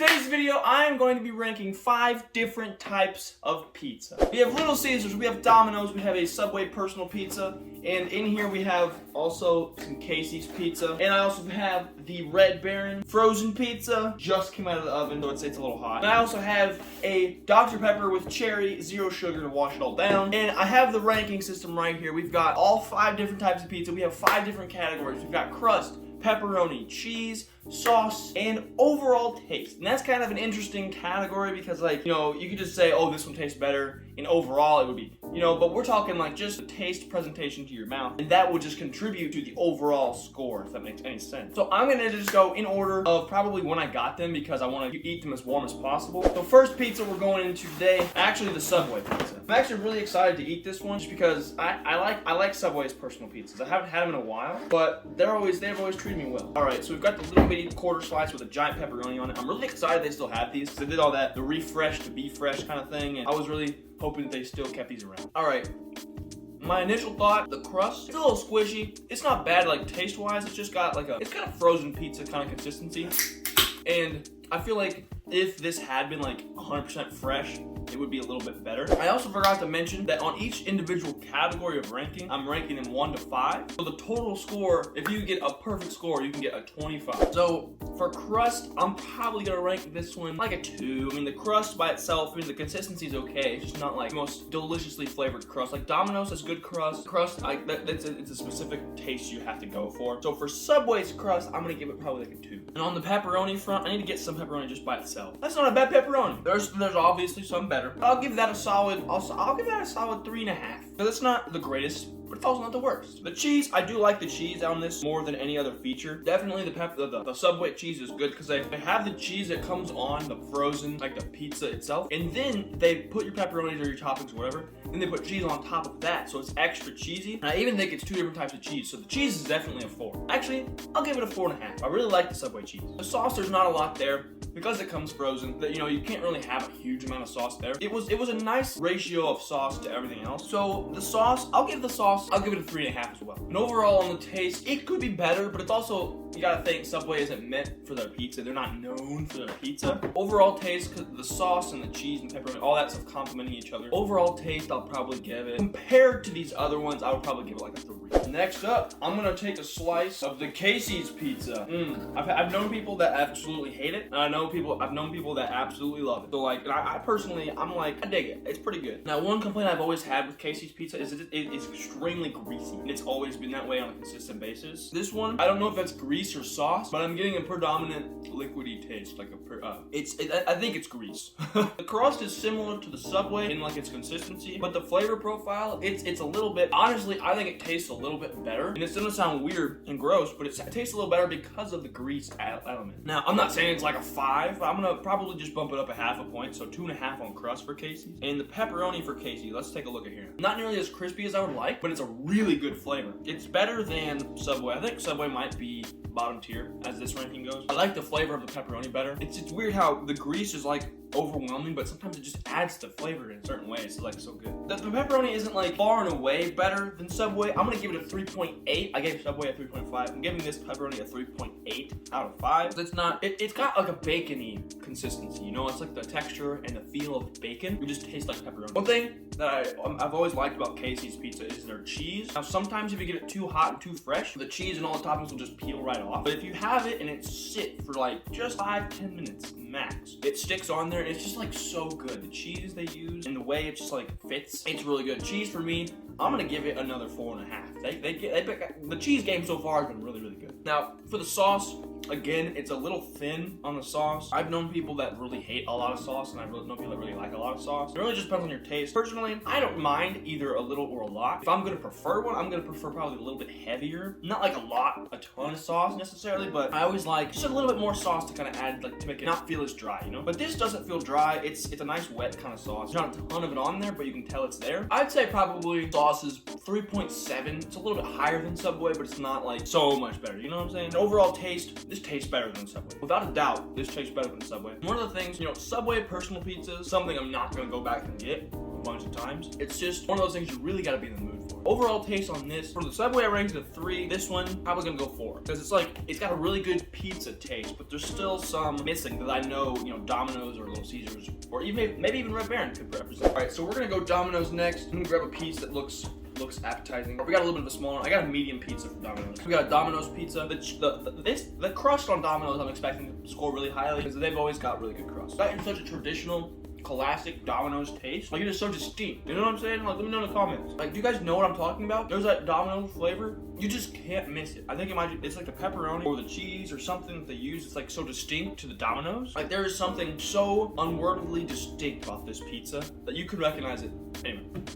today's video, I am going to be ranking 5 different types of pizza. We have Little Caesars, we have Domino's, we have a Subway personal pizza, and in here we have also some Casey's pizza, and I also have the Red Baron frozen pizza, just came out of the oven, so it's a little hot. And I also have a Dr. Pepper with cherry, 0 sugar to wash it all down, and I have the ranking system right here. We've got all 5 different types of pizza. We have 5 different categories. We've got crust, pepperoni, cheese, sauce, and overall taste. And that's kind of an interesting category because, like, you know, you could just say, oh, this one tastes better, and overall it would be, you know, but we're talking like just the taste presentation to your mouth, and that would just contribute to the overall score, if that makes any sense. So I'm gonna just go in order of probably when I got them because I want to eat them as warm as possible. So first pizza we're going into today, actually the Subway pizza. I'm actually really excited to eat this one just because I like Subway's personal pizzas. I haven't had them in a while, but they've always treated me well. All right, so we've got the little bitty quarter slice with a giant pepperoni on it. I'm really excited they still have these. They did all that, the refresh to be fresh kind of thing, and I was really hoping that they still kept these around. All right, my initial thought, the crust, it's a little squishy. It's not bad like taste-wise. It's just got like it's got a frozen pizza kind of consistency, and I feel like if this had been like 100% fresh, it would be a little bit better. I also forgot to mention that on each individual category of ranking, I'm ranking them 1 to 5. So the total score, if you get a perfect score, you can get a 25. So for crust, I'm probably gonna rank this one like a 2. I mean, the crust by itself, I mean, the consistency is okay. It's just not like the most deliciously flavored crust. Like Domino's has good crust. It's a specific taste you have to go for. So for Subway's crust, I'm gonna give it probably like a 2. And on the pepperoni front, I need to get some pepperoni just by itself. That's not a bad pepperoni. There's obviously some better. I'll give that a solid. I'll give that a solid 3.5. But it's not the greatest, but it's also not the worst. The cheese, I do like the cheese on this more than any other feature. Definitely the Subway cheese is good because they have the cheese that comes on the frozen, like the pizza itself, and then they put your pepperonis or your toppings or whatever, and they put cheese on top of that, so it's extra cheesy. And I even think it's 2 different types of cheese, so the cheese is definitely a 4. Actually, I'll give it a 4.5. I really like the Subway cheese. The sauce, there's not a lot there because it comes frozen. That, you know, you can't really have a huge amount of sauce there. It was a nice ratio of sauce to everything else. So the sauce, I'll give it a 3.5 as well. And overall on the taste, it could be better, but it's also, you gotta think Subway isn't meant for their pizza. They're not known for their pizza. Overall taste, cause the sauce and the cheese and pepperoni, all that stuff complementing each other. Overall taste, I'll probably give it, compared to these other ones, I would probably give it like a 3. Next up, I'm gonna take a slice of the Casey's pizza. I've known people that absolutely hate it, and I've known people that absolutely love it. So like, I personally, I'm like, I dig it. It's pretty good. Now, one complaint I've always had with Casey's pizza is it is extremely greasy, and it's always been that way on a consistent basis. This one, I don't know if that's grease or sauce, but I'm getting a predominant liquidy taste, like I think it's grease. The crust is similar to the Subway in like its consistency, but the flavor profile, it's a little bit, honestly, I think it tastes a little bit better, and it's gonna sound weird and gross, but it tastes a little better because of the grease element. Now, I'm not saying it's like a 5, I'm gonna probably just bump it up a 0.5 point, so 2.5 on crust for Casey's. And the pepperoni for Casey, let's take a look at here. Not nearly as crispy as I would like, but it's a really good flavor. It's better than Subway. I think Subway might be bottom tier as this ranking goes. I like the flavor of the pepperoni better. It's weird how the grease is like overwhelming, but sometimes it just adds to flavor in certain ways. It's like so good. The pepperoni isn't like far and away better than Subway. I'm gonna give it a 3.8. I gave Subway a 3.5. I'm giving this pepperoni a 3.8 out of 5. It's not, it's got like a bacony consistency, you know? It's like the texture and the feel of bacon. It just tastes like pepperoni. One thing that I've always liked about Casey's pizza is their cheese. Now, sometimes if you get it too hot and too fresh, the cheese and all the toppings will just peel right off. But if you have it and it sit for like just 5-10 minutes max, it sticks on there and it's just like so good. The cheese they use and the way it just like fits, it's really good. Cheese for me, I'm gonna give it another 4.5. The cheese game so far has been really, really good. Now, for the sauce, again, it's a little thin on the sauce. I've known people that really hate a lot of sauce, and I've known people that really like a lot of sauce. It really just depends on your taste. Personally, I don't mind either a little or a lot. If I'm gonna prefer one, I'm gonna prefer probably a little bit heavier. Not like a ton of sauce necessarily, but I always like just a little bit more sauce to kind of add, like to make it not feel as dry, you know? But this doesn't feel dry. It's a nice wet kind of sauce. There's not a ton of it on there, but you can tell it's there. I'd say probably sauce is 3.7. It's a little bit higher than Subway, but it's not like so much better, you know what I'm saying? And overall taste, this tastes better than Subway. Without a doubt, this tastes better than Subway. One of the things, you know, Subway personal pizza is something I'm not gonna go back and get a bunch of times. It's just one of those things you really gotta be in the mood for. Overall taste on this, for the Subway I ranked it a 3. This one, probably gonna go 4. Because it's like, it's got a really good pizza taste, but there's still some missing that I know, you know, Domino's or Little Caesars, or even maybe even Red Baron could represent. Alright, so we're gonna go Domino's next. I'm gonna grab a piece that looks appetizing. We got a little bit of a small one. I got a medium pizza from Domino's. We got a Domino's pizza. The crust on Domino's I'm expecting to score really highly because they've always got really good crust. That is such a traditional, classic Domino's taste. Like, it is so distinct. You know what I'm saying? Like, let me know in the comments. Like, do you guys know what I'm talking about? There's that Domino's flavor. You just can't miss it. I think it's like the pepperoni or the cheese or something that they use. It's like so distinct to the Domino's. Like, there is something so unwordably distinct about this pizza that you could recognize it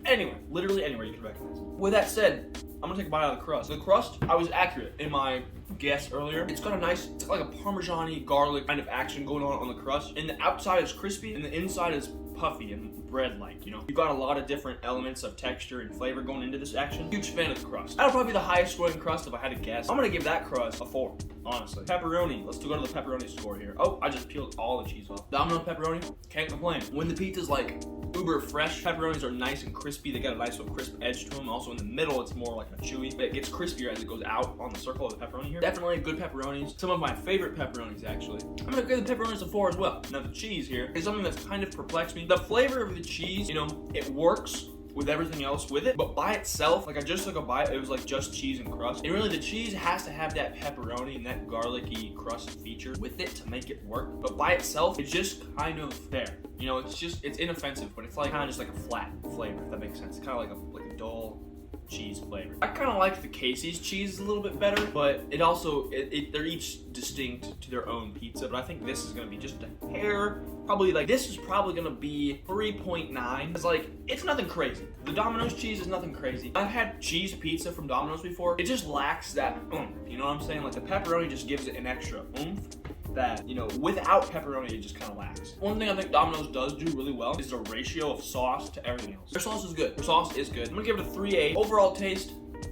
anywhere. Literally anywhere you could recognize it. With that said, I'm gonna take a bite out of the crust. The crust, I was accurate in my guess earlier. It's got a nice, it's like a Parmesan-y garlic kind of action going on the crust. And the outside is crispy and the inside is puffy and bread-like, you know? You've got a lot of different elements of texture and flavor going into this action. Huge fan of the crust. That'll probably be the highest scoring crust if I had to guess. I'm gonna give that crust a 4, honestly. Pepperoni, let's go to the pepperoni score here. Oh, I just peeled all the cheese off. Domino pepperoni, can't complain. When the pizza's like uber fresh, pepperonis are nice and crispy. They got a nice little crisp edge to them. Also in the middle, it's more like a chewy, but it gets crispier as it goes out on the circle of the pepperoni here. Definitely good pepperonis. Some of my favorite pepperonis, actually. I'm gonna give the pepperonis a 4 as well. Now the cheese here is something that's kind of perplexed me. The flavor of the cheese, you know, it works with everything else with it, but by itself, like I just took a bite, it was like just cheese and crust. And really the cheese has to have that pepperoni and that garlicky crust feature with it to make it work. But by itself, it's just kind of there. You know, it's inoffensive, but it's like kind of just like a flat flavor, if that makes sense. It's kind of like a dull cheese flavor. I kind of like the Casey's cheese a little bit better, but it also, they're each distinct to their own pizza, but I think this is gonna be just a hair, probably like, this is probably gonna be 3.9. It's like, it's nothing crazy. The Domino's cheese is nothing crazy. I've had cheese pizza from Domino's before. It just lacks that oomph, you know what I'm saying? Like the pepperoni just gives it an extra oomph that, you know, without pepperoni, it just kind of lacks. One thing I think Domino's does do really well is the ratio of sauce to everything else. Their sauce is good. Their sauce is good. I'm gonna give it a 3.8. Overall taste,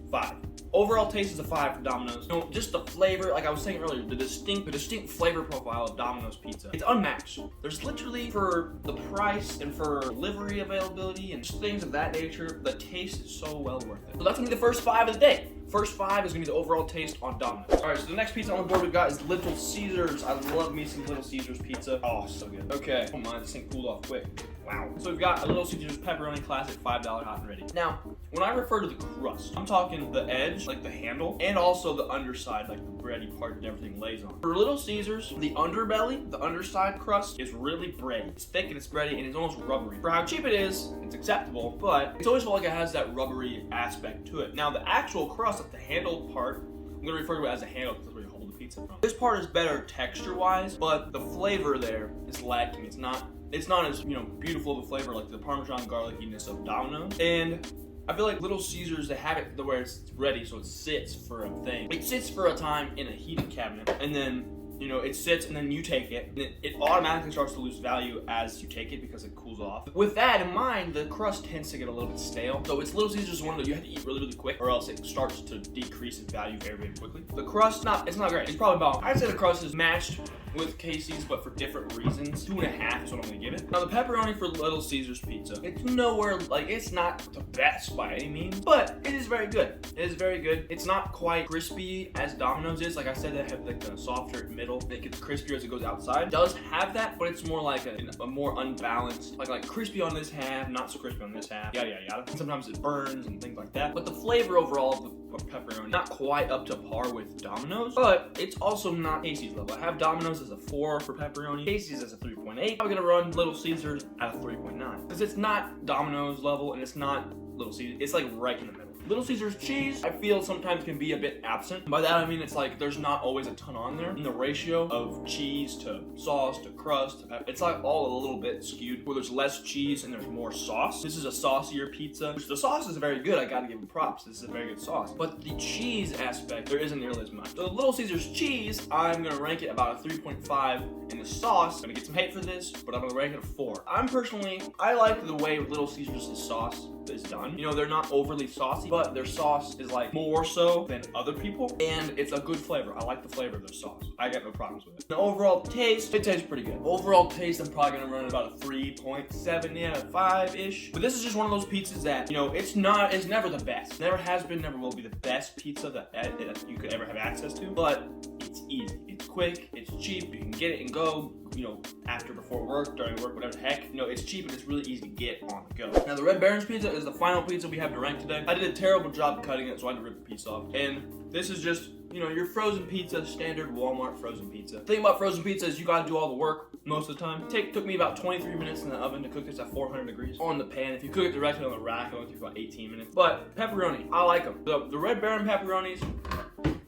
5. Overall taste is a 5 for Domino's. You know, just the flavor, like I was saying earlier, the distinct flavor profile of Domino's pizza. It's unmatched. There's literally, for the price and for delivery availability and things of that nature, the taste is so well worth it. So that's gonna be the first 5 of the day. First 5 is gonna be the overall taste on Domino's. All right, so the next pizza on the board we've got is Little Caesars. I love me some Little Caesars pizza. Oh, so good. Okay, oh my, this thing cooled off quick. Wow. So we've got a Little Caesars pepperoni classic, $5 hot and ready. Now, when I refer to the crust, I'm talking the edge, like the handle, and also the underside, like the bready part that everything lays on. For Little Caesars, the underbelly, the underside crust is really bready. It's thick and it's bready and it's almost rubbery. For how cheap it is, it's acceptable, but it's always felt like it has that rubbery aspect to it. Now, the actual crust, like the handle part, I'm gonna refer to it as a handle because that's where you hold the pizza from. This part is better texture-wise, but the flavor there is lacking. It's not as, you know, beautiful of a flavor like the Parmesan garlickiness of Domino's. And I feel like Little Caesars, they have it where it's ready, so it sits for a thing. It sits for a time in a heated cabinet, and then, you know, it sits and then you take it, and it automatically starts to lose value as you take it because it cools off. With that in mind, the crust tends to get a little bit stale. So it's Little Caesars one that you have to eat really, really quick, or else it starts to decrease in value very, very quickly. The crust, it's not great. It's probably about, I'd say the crust is matched with Casey's, but for different reasons. 2.5 is what I'm gonna give it. Now the pepperoni for Little Caesars pizza, it's nowhere, like, it's not the best by any means, but it is very good. It is very good. It's not quite crispy as Domino's is. Like I said, they have like the softer middle. It gets crispier as it goes outside. It does have that, but it's more like a more unbalanced, like crispy on this half, not so crispy on this half, yada, yada, yada. And sometimes it burns and things like that. But the flavor overall of the pepperoni, not quite up to par with Domino's, but it's also not Casey's level. I have Domino's as a 4 for pepperoni, Casey's as a 3.8. I'm gonna run Little Caesars at a 3.9 because it's not Domino's level and it's not Little Caesars. It's like right in the middle. Little Caesars cheese, I feel sometimes can be a bit absent. By that I mean it's like there's not always a ton on there. And the ratio of cheese to sauce to crust to pepper, it's like all a little bit skewed, where there's less cheese and there's more sauce. This is a saucier pizza, which the sauce is very good. I gotta give it props. This is a very good sauce. But the cheese aspect, there isn't nearly as much. So the Little Caesars cheese, I'm gonna rank it about a 3.5. And the sauce, I'm gonna get some hate for this, but I'm gonna rank it a 4. I like the way Little Caesars' sauce, is done. You know, they're not overly saucy, but their sauce is like more so than other people, and it's a good flavor. I like the flavor of their sauce. I got no problems with it. The overall taste, it tastes pretty good. Overall taste, I'm probably gonna run about a 3.7 out of 5-ish. But this is just one of those pizzas that, you know, it's never the best. Never has been, never will be the best pizza that you could ever have access to, but it's easy. It's quick, it's cheap, you can get it and go, you know, after, before work, during work, whatever the heck. You know, it's cheap and it's really easy to get on the go. Now, the Red Baron's pizza is the final pizza we have to rank today. I did a terrible job cutting it, so I had to rip the piece off. And this is just, you know, your frozen pizza, standard Walmart frozen pizza. The thing about frozen pizza is you gotta do all the work most of the time. Took me about 23 minutes in the oven to cook this at 400 degrees on the pan. If you cook it directly on the rack, it only takes about 18 minutes. But pepperoni, I like them. The Red Baron pepperonis,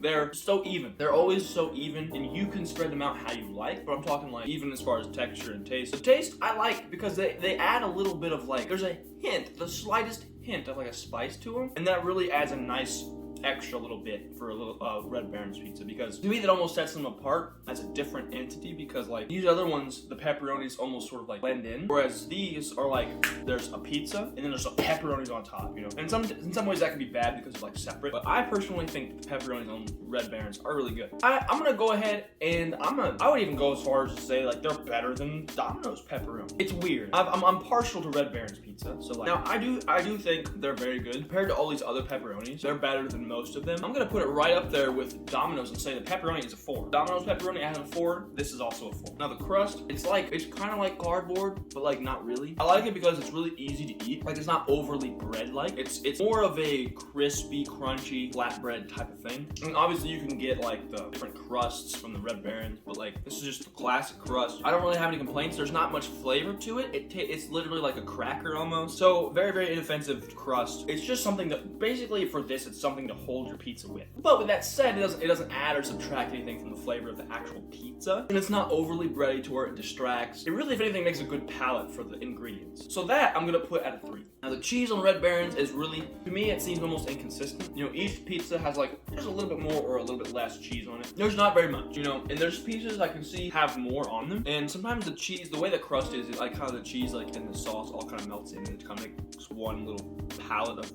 they're so even. They're always so even, and you can spread them out how you like, but I'm talking like even as far as texture and taste. The taste I like because they add a little bit of like, there's a hint, the slightest hint of like a spice to them, and that really adds a nice extra little bit for a little Red Baron's pizza, because to me that almost sets them apart as a different entity, because like these other ones, the pepperonis almost sort of like blend in, whereas these are like, there's a pizza and then there's a pepperonis on top, you know. And in some ways that can be bad because they're like separate, but I personally think the pepperonis on Red Baron's are really good. I'm gonna go ahead and I would even go as far as to say like they're better than Domino's pepperoni. It's weird. I'm partial to Red Baron's pizza, so like now I do think they're very good compared to all these other pepperonis. They're better than most of them. I'm gonna put it right up there with Domino's and say the pepperoni is a 4. Domino's pepperoni I have a 4. This is also a 4. Now the crust, it's kind of like cardboard, but like not really. I like it because it's really easy to eat. Like it's not overly bread-like. It's more of a crispy, crunchy, flatbread type of thing. And obviously you can get like the different crusts from the Red Baron's, but like this is just the classic crust. I don't really have any complaints. There's not much flavor to it. It's literally like a cracker almost. So very, very inoffensive crust. It's just something that basically for this, it's something to hold your pizza with. But with that said, it doesn't add or subtract anything from the flavor of the actual pizza, and it's not overly bready to where it distracts. It really, if anything, makes a good palette for the ingredients. So that I'm gonna put at a 3. Now the cheese on Red Baron's is really, to me, it seems almost inconsistent. You know, each pizza has like there's a little bit more or a little bit less cheese on it. There's not very much, you know, and there's pieces I can see have more on them. And sometimes the cheese, the way the crust is like kind of the cheese like and the sauce all kind of melts in and it kind of makes one little palette of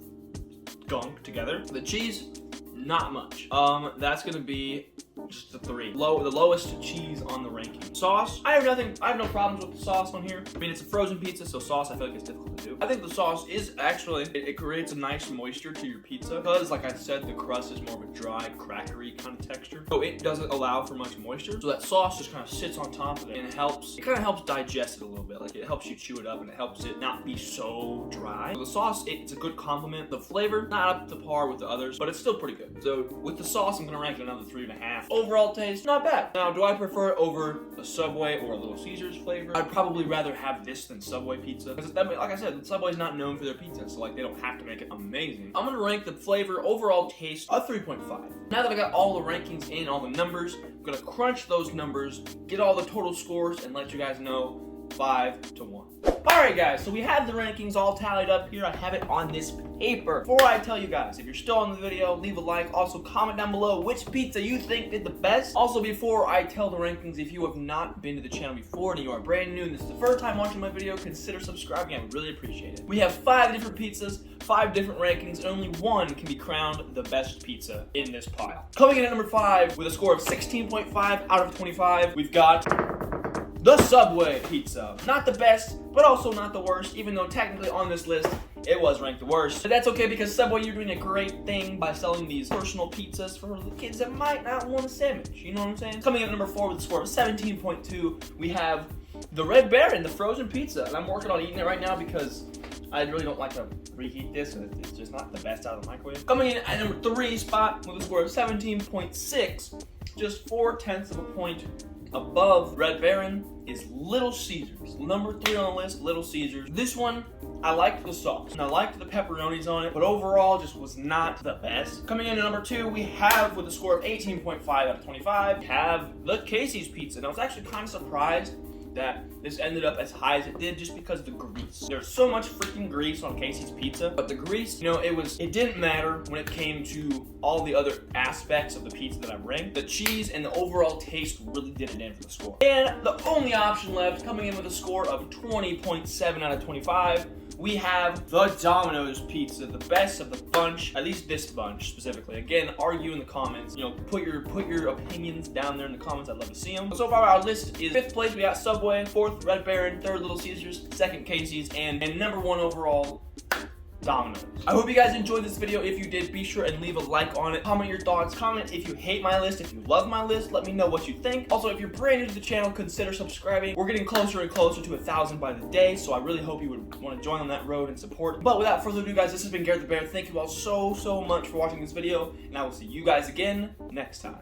gunk together. The cheese, not much. That's gonna be just a 3. The lowest cheese on the ranking. Sauce, I have no problems with the sauce on here. I mean, it's a frozen pizza, so sauce I feel like it's difficult to do. I think the sauce is actually, it creates a nice moisture to your pizza, because like I said, the crust is more of a dry, crackery kind of texture. So it doesn't allow for much moisture. So that sauce just kind of sits on top of it, and it kind of helps digest it a little bit. Like it helps you chew it up, and it helps it not be so dry. So the sauce, it's a good compliment. The flavor, not up to par with the others, but it's still pretty good. So with the sauce, I'm gonna rank it another 3.5. Overall taste, not bad. Now, do I prefer it over a Subway or a Little Caesars flavor? I'd probably rather have this than Subway pizza, because like I said, Subway's not known for their pizza, so like they don't have to make it amazing. I'm gonna rank the flavor overall taste a 3.5. Now that I got all the rankings in, all the numbers, I'm gonna crunch those numbers, get all the total scores, and let you guys know 5-1. Alright guys, so we have the rankings all tallied up here. I have it on this paper. Before I tell you guys, if you're still on the video, leave a like. Also comment down below which pizza you think did the best. Also, before I tell the rankings, if you have not been to the channel before and you are brand new and this is the first time watching my video, consider subscribing. I would really appreciate it. We have 5 different pizzas, 5 different rankings, and only one can be crowned the best pizza in this pile. Coming in at number 5 with a score of 16.5 out of 25, we've got the Subway pizza. Not the best, but also not the worst, even though technically on this list, it was ranked the worst. But that's okay, because Subway, you're doing a great thing by selling these personal pizzas for the kids that might not want a sandwich. You know what I'm saying? Coming in at number 4 with a score of 17.2, we have the Red Baron, the frozen pizza. And I'm working on eating it right now because I really don't like to reheat this, and it's just not the best out of the microwave. Coming in at number 3 spot with a score of 17.6, just 0.4 of a point above Red Baron, is Little Caesars. Number 3 on the list, Little Caesars. This one, I liked the sauce, and I liked the pepperonis on it, but overall just was not the best. Coming in at number 2, we have, with a score of 18.5 out of 25, we have the Casey's pizza. Now, I was actually kind of surprised that this ended up as high as it did, just because of the grease. There's so much freaking grease on Casey's pizza, but the grease, you know, it didn't matter when it came to all the other aspects of the pizza that I ranked. The cheese and the overall taste really did it in for the score. And the only option left, coming in with a score of 20.7 out of 25, we have the Domino's pizza, the best of the bunch, at least this bunch specifically. Again, argue in the comments. You know, put your opinions down there in the comments. I'd love to see them. So far, our list is 5th place, we got Subway, 4th, Red Baron, 3rd, Little Caesars, 2nd, Casey's, and number 1 overall, Domino's. I hope you guys enjoyed this video. If you did, be sure and leave a like on it. Comment your thoughts. Comment if you hate my list. If you love my list, let me know what you think. Also, if you're brand new to the channel, consider subscribing. We're getting closer and closer to 1,000 by the day, so I really hope you would want to join on that road and support. But without further ado, guys, this has been Garrett the Bear. Thank you all so much for watching this video, and I will see you guys again next time.